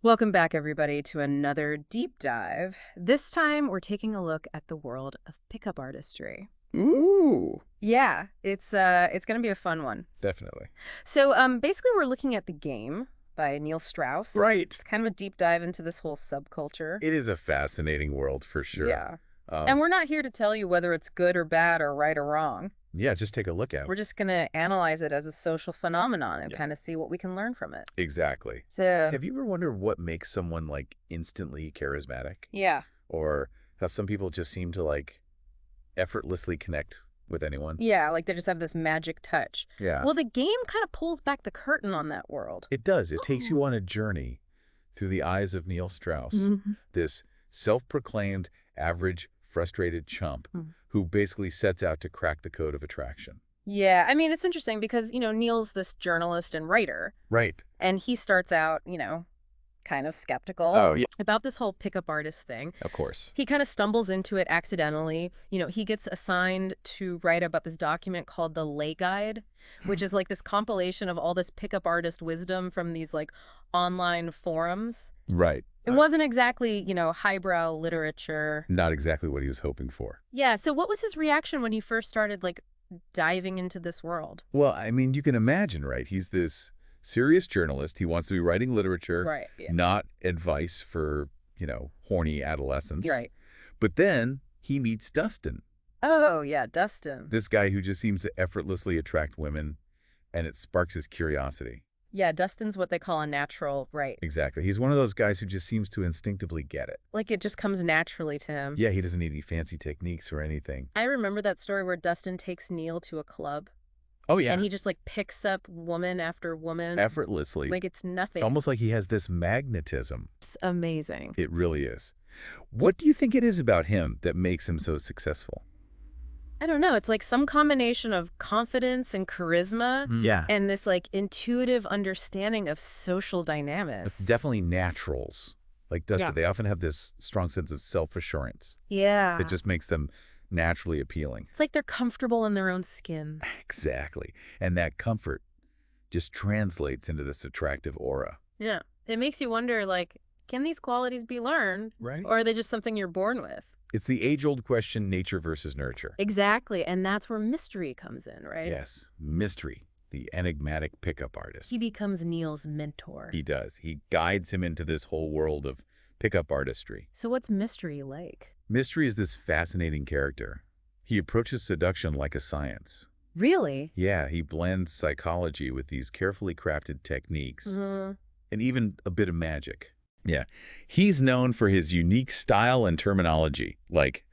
Welcome back, everybody, to another deep dive. This time, we're taking a look at the world of pickup artistry. Ooh, Yeah, it's gonna be a fun one. definitely. So, basically, we're looking at The Game by Neil Strauss. Right. It's kind of a deep dive into this whole subculture. It is a fascinating world for sure. Yeah, and Um, we're not here to tell you whether it's good or bad or right or wrong. yeah, just take a look at We're it. just gonna analyze it as a social phenomenon and Yeah, kind of see what we can learn from it. exactly. So, Have you ever wondered what makes someone like instantly charismatic? yeah. Or how some people just seem to like effortlessly connect with anyone? Yeah, like they just have this magic touch. Yeah, Well, The Game kind of pulls back the curtain on that world. it does. It takes Oh. you on a journey through the eyes of Neil Strauss, Mhm. this self-proclaimed average frustrated chump Mm. who basically sets out to crack the code of attraction. Yeah, I mean, it's interesting because, Neil's this journalist and writer, Right. and he starts out, kind of skeptical Oh, yeah. about this whole pickup artist thing. Of course. He kind of stumbles into it accidentally. He gets assigned to write about this document called the Lay Guide, which is like this compilation of all this pickup artist wisdom from these like online forums. Right. It wasn't exactly, highbrow literature. Not exactly what he was hoping for. Yeah, so what was his reaction when he first started like diving into this world? Well, I mean, you can imagine, right? He's this serious journalist. He wants to be writing literature, Right, yeah. not advice for, horny adolescents. Right. But then he meets Dustin, Oh, yeah, Dustin. this guy who just seems to effortlessly attract women, and it sparks his curiosity. Yeah, Dustin's what they call a natural, right? Exactly. He's one of those guys who just seems to instinctively get it. Like it just comes naturally to him. Yeah, he doesn't need any fancy techniques or anything. I remember that story where Dustin takes Neil to a club Oh, yeah. and he just like picks up woman after woman. Effortlessly. Like it's nothing. It's almost like he has this magnetism. It's amazing. It really is. What do you think it is about him that makes him so successful? I don't know. It's like some combination of confidence and charisma Yeah. and this like intuitive understanding of social dynamics. It's definitely naturals. Like Dustin, Yeah. they often have this strong sense of self-assurance Yeah. that just makes them naturally appealing. It's like they're comfortable in their own skin. Exactly. And that comfort just translates into this attractive aura. Yeah. It makes you wonder, like, can these qualities be learned? Right. Or are they just something you're born with? It's the age-old question, nature versus nurture. Exactly. And that's where mystery comes in, right? Yes. Mystery, the enigmatic pickup artist. He becomes Neil's mentor. He does. He guides him into this whole world of pickup artistry. So what's mystery like? Mystery is this fascinating character. He approaches seduction like a science. Really? Yeah, he blends psychology with these carefully crafted techniques and even a bit of magic. Yeah, he's known for his unique style and terminology, like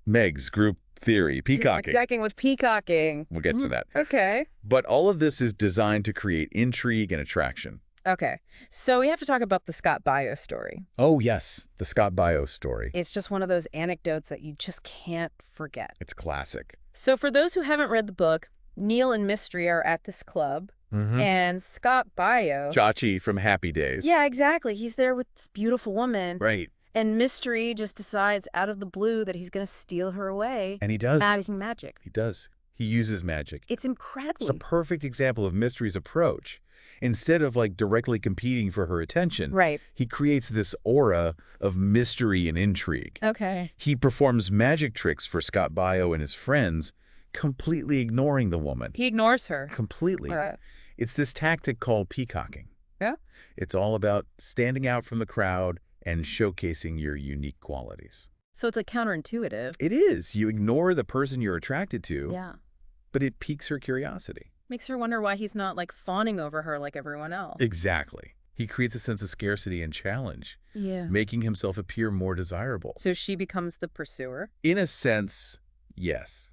Meg's group theory, peacocking. Peacocking with peacocking. We'll get to that. Okay. But all of this is designed to create intrigue and attraction. Okay. So we have to talk about the Scott Baio story. Oh, yes, the Scott Baio story. It's just one of those anecdotes that you just can't forget. It's classic. So for those who haven't read the book, Neil and Mystery are at this club, and Scott Baio... Chachi from Happy Days. Yeah, exactly. He's there with this beautiful woman. Right. And Mystery just decides out of the blue that he's going to steal her away. And he does. Using magic. He does. He uses magic. It's incredible. It's a perfect example of Mystery's approach. Instead of like directly competing for her attention, Right. he creates this aura of mystery and intrigue. Okay. He performs magic tricks for Scott Baio and his friends, completely ignoring the woman. He ignores her. Completely. It's this tactic called peacocking. Yeah. It's all about standing out from the crowd and showcasing your unique qualities. So it's like counterintuitive. It is. You ignore the person you're attracted to, Yeah. but it piques her curiosity. Makes her wonder why he's not like fawning over her like everyone else. Exactly. He creates a sense of scarcity and challenge, Yeah. making himself appear more desirable. So she becomes the pursuer? In a sense, yes.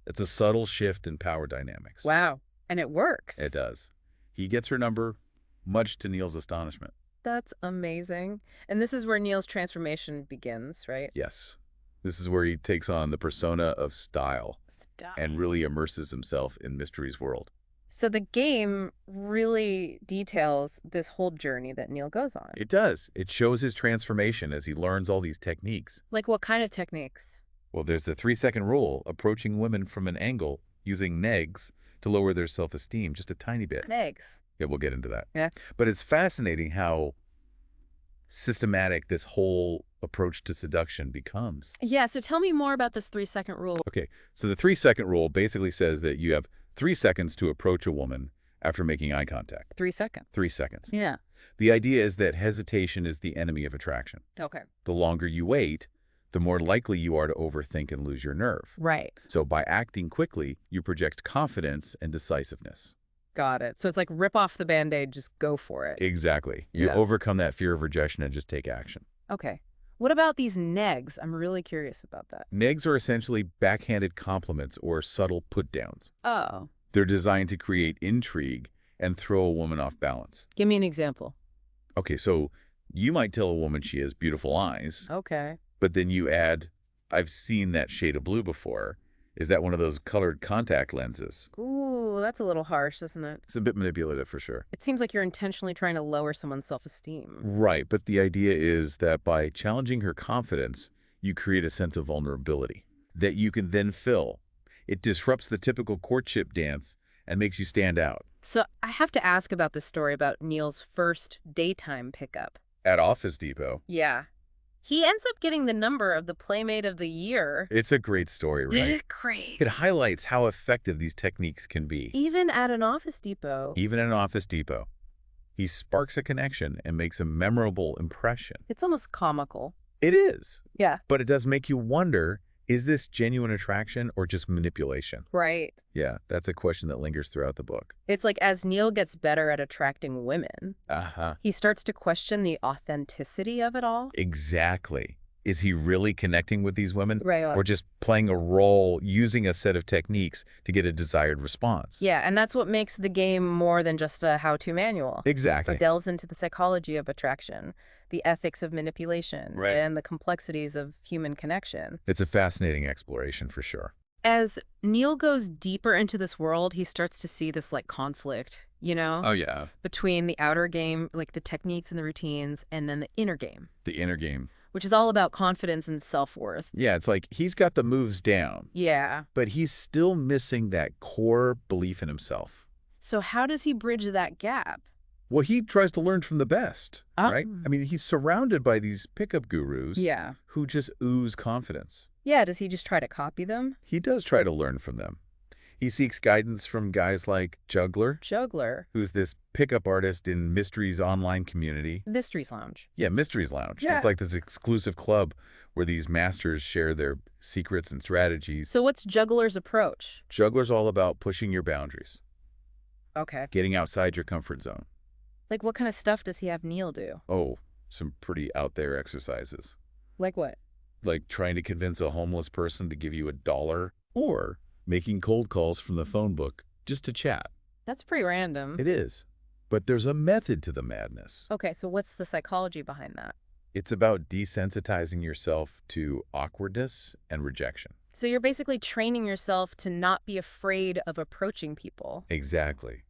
It's a subtle shift in power dynamics. Wow. And it works. It does. He gets her number, much to Neil's astonishment. That's amazing. And this is where Neil's transformation begins, right? Yes. This is where he takes on the persona of style Stop. and really immerses himself in Mystery's world. So the game really details this whole journey that Neil goes on. It does. It shows his transformation as he learns all these techniques. Like what kind of techniques? Well, there's the 3-second rule, approaching women from an angle using negs to lower their self-esteem just a tiny bit. Negs. Yeah, we'll get into that. Yeah. But it's fascinating how systematic this whole approach to seduction becomes. Yeah, so tell me more about this 3-second rule. Okay, so the 3-second rule basically says that you have 3 seconds to approach a woman after making eye contact. 3 seconds. 3 seconds. Yeah. The idea is that hesitation is the enemy of attraction. Okay. The longer you wait, the more likely you are to overthink and lose your nerve. Right. So by acting quickly, you project confidence and decisiveness. Got it. So it's like rip off the Band-Aid, just go for it. Exactly. You overcome that fear of rejection and just take action. Okay. What about these negs? I'm really curious about that. Negs are essentially backhanded compliments or subtle put-downs. Oh. They're designed to create intrigue and throw a woman off balance. Give me an example. Okay, so you might tell a woman she has beautiful eyes, Okay. but then you add, I've seen that shade of blue before. Is that one of those colored contact lenses? Ooh, that's a little harsh, isn't it? It's a bit manipulative for sure. It seems like you're intentionally trying to lower someone's self-esteem. Right, but the idea is that by challenging her confidence, you create a sense of vulnerability that you can then fill. It disrupts the typical courtship dance and makes you stand out. So I have to ask about this story about Neil's first daytime pickup. At Office Depot. Yeah. He ends up getting the number of the Playmate of the Year. It's a great story, right? Great. It highlights how effective these techniques can be. Even at an Office Depot. Even at an Office Depot. He sparks a connection and makes a memorable impression. It's almost comical. It is. Yeah. But it does make you wonder, is this genuine attraction or just manipulation? Right. Yeah, that's a question that lingers throughout the book. It's like as Neil gets better at attracting women, he starts to question the authenticity of it all. Exactly. Is he really connecting with these women? Right. Or just playing a role, using a set of techniques to get a desired response? Yeah, and that's what makes the game more than just a how-to manual. Exactly. It delves into the psychology of attraction, the ethics of manipulation, and the complexities of human connection. It's a fascinating exploration for sure. As Neil goes deeper into this world, he starts to see this like conflict, you know? Oh, yeah. Between the outer game, like the techniques and the routines, and then the inner game. The inner game. Which is all about confidence and self-worth. Yeah, it's like he's got the moves down. Yeah. But he's still missing that core belief in himself. So how does he bridge that gap? Well, he tries to learn from the best, right? I mean, he's surrounded by these pickup gurus who just ooze confidence. Yeah, does he just try to copy them? He does try to learn from them. He seeks guidance from guys like Juggler. Juggler? Who's this pickup artist in Mystery's online community. Mysteries Lounge. Yeah, Mystery's Lounge. Yeah. It's like this exclusive club where these masters share their secrets and strategies. So what's Juggler's approach? Juggler's all about pushing your boundaries. Okay. Getting outside your comfort zone. Like what kind of stuff does he have Neil do? Oh, some pretty out there exercises. Like what? Like trying to convince a homeless person to give you $1 or making cold calls from the phone book just to chat. That's pretty random. It is. But there's a method to the madness. Okay, so what's the psychology behind that? It's about desensitizing yourself to awkwardness and rejection. So you're basically training yourself to not be afraid of approaching people. Exactly.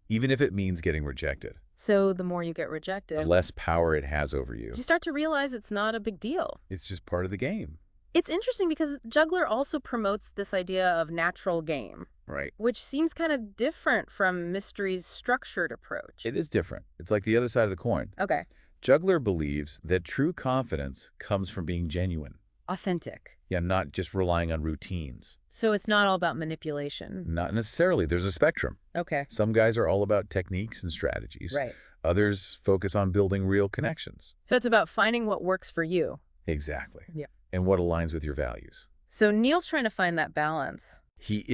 Even if it means getting rejected. So the more you get rejected, the less power it has over you. You start to realize it's not a big deal. It's just part of the game. It's interesting because Juggler also promotes this idea of natural game. Right. Which seems kind of different from Mystery's structured approach. It is different. It's like the other side of the coin. Okay. Juggler believes that true confidence comes from being genuine. Authentic. Yeah, not just relying on routines. So it's not all about manipulation. Not necessarily. There's a spectrum. Okay. Some guys are all about techniques and strategies. Right. Others focus on building real connections. So it's about finding what works for you. Exactly. Yeah. And what aligns with your values. So Neil's trying to find that balance. He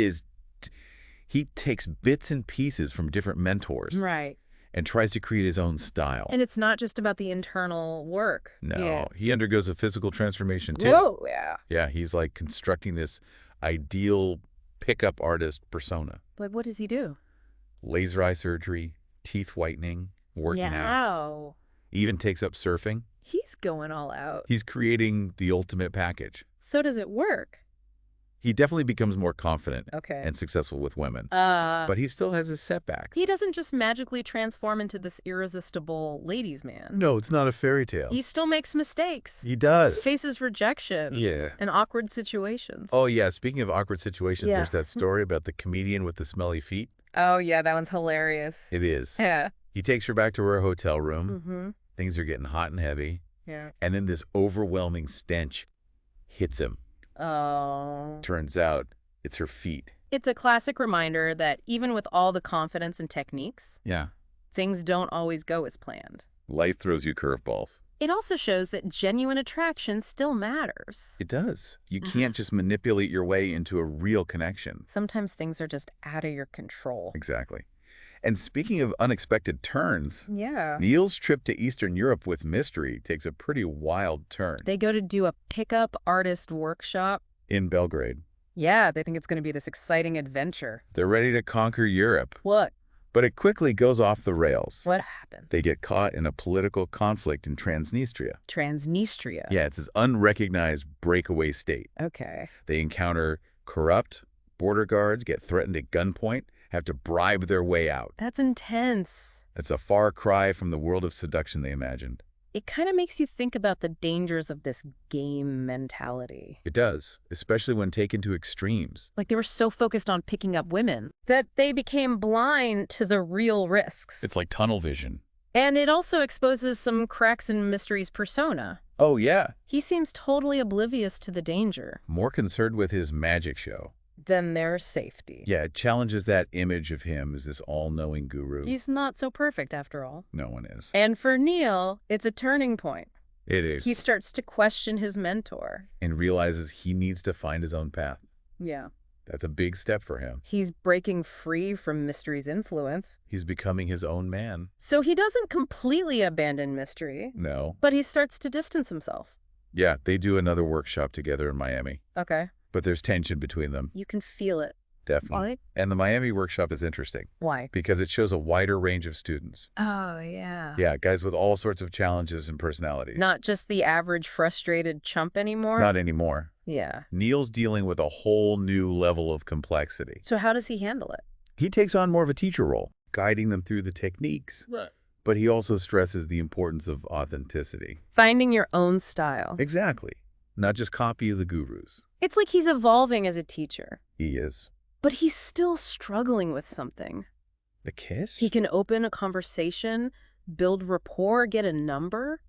takes bits and pieces from different mentors. Right. And tries to create his own style. And it's not just about the internal work. No, he undergoes a physical transformation too. Whoa, yeah. Yeah, he's like constructing this ideal pickup artist persona. Like, what does he do? Laser eye surgery, teeth whitening, working out. He even takes up surfing. He's going all out. He's creating the ultimate package. So does it work? He definitely becomes more confident and successful with women. But he still has his setbacks. He doesn't just magically transform into this irresistible ladies' man. No, it's not a fairy tale. He still makes mistakes. He does. Faces rejection. Yeah. And awkward situations. Oh, yeah. Speaking of awkward situations, there's that story about the comedian with the smelly feet. Oh, yeah. That one's hilarious. It is. Yeah. He takes her back to her hotel room. Things are getting hot and heavy. Yeah. And then this overwhelming stench hits him. Oh. Turns out it's her feet. It's a classic reminder that even with all the confidence and techniques, Yeah. things don't always go as planned. Life throws you curveballs. It also shows that genuine attraction still matters. It does. You can't just manipulate your way into a real connection. Sometimes things are just out of your control. Exactly. And speaking of unexpected turns, Yeah. Neil's trip to Eastern Europe with Mystery takes a pretty wild turn. They go to do a pickup artist workshop. In Belgrade. Yeah, they think it's going to be this exciting adventure. They're ready to conquer Europe. What? But it quickly goes off the rails. What happened? They get caught in a political conflict in Transnistria. Transnistria. Yeah, it's this unrecognized breakaway state. Okay. They encounter corrupt border guards, get threatened at gunpoint, have to bribe their way out. That's intense. It's a far cry from the world of seduction they imagined. It kind of makes you think about the dangers of this game mentality. It does, especially when taken to extremes. Like they were so focused on picking up women that they became blind to the real risks. It's like tunnel vision. And it also exposes some cracks in Mystery's persona. Oh, yeah. He seems totally oblivious to the danger More concerned with his magic show. than their safety. Yeah, it challenges that image of him as this all-knowing guru. He's not so perfect after all. No one is. And for Neil, it's a turning point. It is. He starts to question his mentor. And realizes he needs to find his own path. Yeah. That's a big step for him. He's breaking free from Mystery's influence. He's becoming his own man. So he doesn't completely abandon Mystery, No. but he starts to distance himself. Yeah, they do another workshop together in Miami. Okay. But there's tension between them. You can feel it. Definitely. Why? And the Miami workshop is interesting Why? because it shows a wider range of students. Oh, yeah. Yeah, guys with all sorts of challenges and personalities. Not just the average frustrated chump anymore? Not anymore. Yeah. Neil's dealing with a whole new level of complexity. So how does he handle it? He takes on more of a teacher role, guiding them through the techniques. Right. But he also stresses the importance of authenticity. Finding your own style. Exactly. Not just copy the gurus. It's like he's evolving as a teacher, He is. but he's still struggling with something. The kiss? He can open a conversation, build rapport, get a number.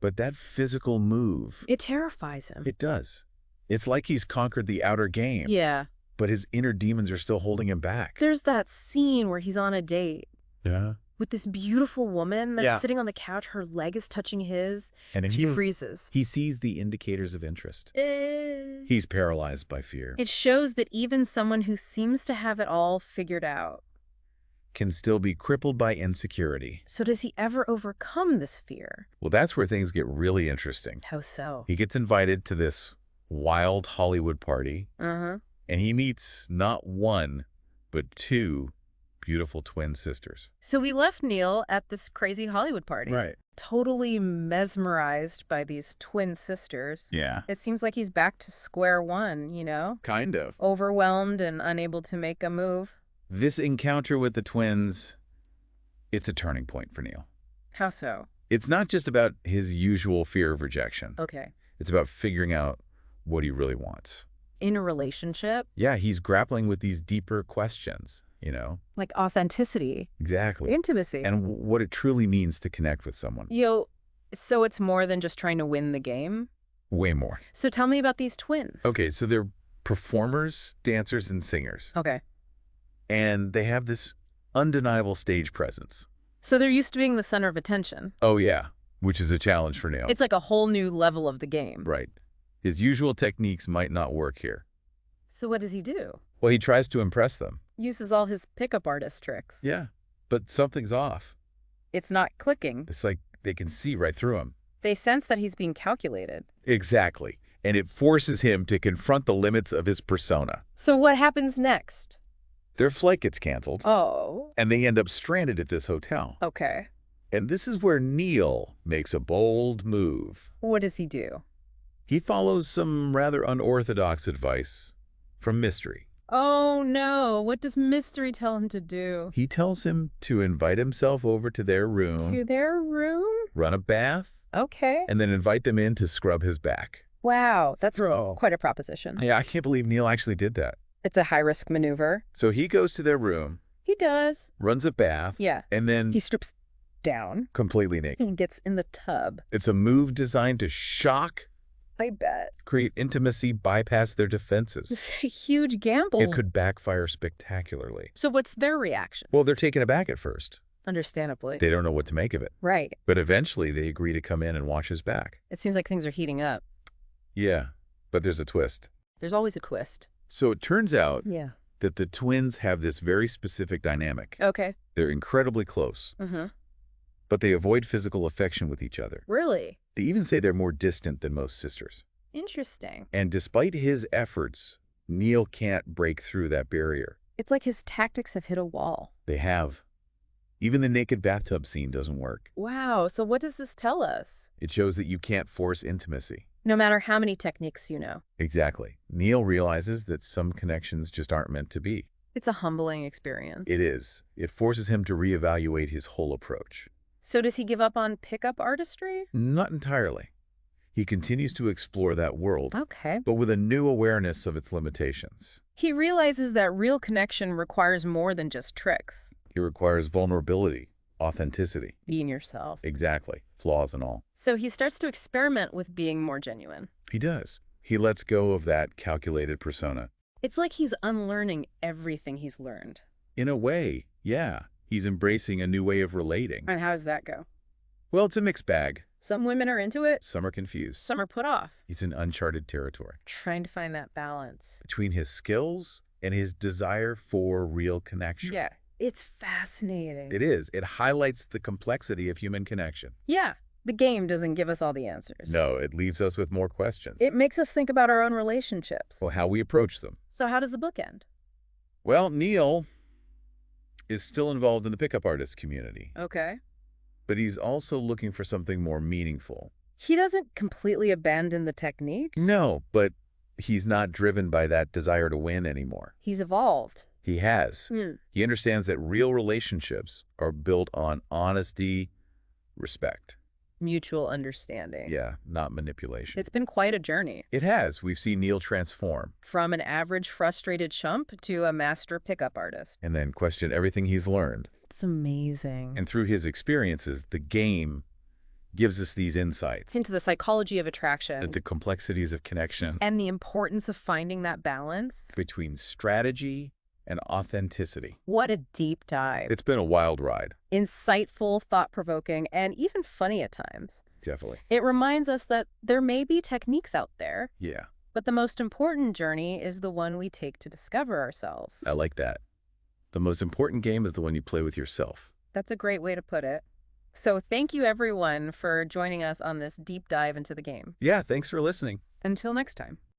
But that physical move, It terrifies him. it does. It's like he's conquered the outer game. Yeah. But his inner demons are still holding him back. There's that scene where he's on a date Yeah. with this beautiful woman that's Yeah. sitting on the couch. Her leg is touching his. And She freezes. he sees the indicators of interest. Eh. He's paralyzed by fear. It shows that even someone who seems to have it all figured out. Can still be crippled by insecurity. So does he ever overcome this fear? Well, that's where things get really interesting. How so? He gets invited to this wild Hollywood party, Uh-huh. and he meets not one, but two beautiful twin sisters. So we left Neil at this crazy Hollywood party. Totally mesmerized by these twin sisters. Yeah. It seems like he's back to square one, you know? Kind of. Overwhelmed and unable to make a move. This encounter with the twins, it's a turning point for Neil. How so? It's not just about his usual fear of rejection. Okay. It's about figuring out what he really wants. In a relationship? Yeah, he's grappling with these deeper questions, you know? Like authenticity. Exactly. Intimacy. And what it truly means to connect with someone. So it's more than just trying to win the game? Way more. So tell me about these twins. Okay, so they're performers, dancers, and singers. Okay. And they have this undeniable stage presence. So they're used to being the center of attention. Oh, yeah, which is a challenge for Neil. It's like a whole new level of the game. Right. His usual techniques might not work here. So what does he do? Well, he tries to impress them. Uses all his pickup artist tricks. Yeah, but something's off. It's not clicking. It's like they can see right through him. They sense that he's being calculated. Exactly. And it forces him to confront the limits of his persona. So what happens next? Their flight gets canceled, Oh. and they end up stranded at this hotel. Okay. And this is where Neil makes a bold move. What does he do? He follows some rather unorthodox advice from Mystery. Oh, no. What does Mystery tell him to do? He tells him to invite himself over to their room, To their room? run a bath, Okay. and then invite them in to scrub his back. Wow. That's Bro. quite a proposition. Yeah, I can't believe Neil actually did that. It's a high-risk maneuver. So he goes to their room, He does. runs a bath, Yeah. and then He strips down Completely naked. and gets in the tub. It's a move designed to shock, I bet. create intimacy, bypass their defenses. It's a huge gamble. It could backfire spectacularly. So what's their reaction? Well, they're taken aback at first. Understandably. They don't know what to make of it. Right. But eventually they agree to come in and watch his back. It seems like things are heating up. Yeah, but there's a twist. There's always a twist. So it turns out Yeah. that the twins have this very specific dynamic. Okay. They're incredibly close, Mm-hmm. but they avoid physical affection with each other. Really? They even say they're more distant than most sisters. Interesting. And despite his efforts, Neil can't break through that barrier. It's like his tactics have hit a wall. They have. Even the naked bathtub scene doesn't work. Wow. So what does this tell us? It shows that you can't force intimacy. No matter how many techniques you know. Exactly. Neil realizes that some connections just aren't meant to be. It's a humbling experience. It is. It forces him to reevaluate his whole approach. So does he give up on pickup artistry? Not entirely. He continues to explore that world, Okay. but with a new awareness of its limitations. He realizes that real connection requires more than just tricks. It requires vulnerability, authenticity. Being yourself. Exactly. Flaws and all. So he starts to experiment with being more genuine. He does. He lets go of that calculated persona. It's like he's unlearning everything he's learned. In a way, yeah. He's embracing a new way of relating. And how does that go? Well, it's a mixed bag. Some women are into it, Some are confused. some are put off. It's an uncharted territory Trying to find that balance. between his skills and his desire for real connection. Yeah, it's fascinating. It is. It highlights the complexity of human connection. Yeah, the game doesn't give us all the answers. No, it leaves us with more questions. It makes us think about our own relationships. Well, how we approach them. So how does the book end? Well, Neil is still involved in the pickup artist community, Okay. but he's also looking for something more meaningful. He doesn't completely abandon the techniques. No, but he's not driven by that desire to win anymore. He's evolved. He has. Hmm. He understands that real relationships are built on honesty, respect. Mutual understanding. Yeah, not manipulation. It's been quite a journey. It has. We've seen Neil transform From an average frustrated chump to a master pickup artist. and then question everything he's learned. It's amazing. And through his experiences, the game gives us these insights Into the psychology of attraction. into the complexities of connection And the importance of finding that balance. between strategy and authenticity. What a deep dive. It's been a wild ride. Insightful, thought-provoking, and even funny at times. Definitely. It reminds us that there may be techniques out there, Yeah, but the most important journey is the one we take to discover ourselves. I like that. The most important game is the one you play with yourself. That's a great way to put it. So thank you, everyone, for joining us on this deep dive into the game. Yeah, thanks for listening. Until next time.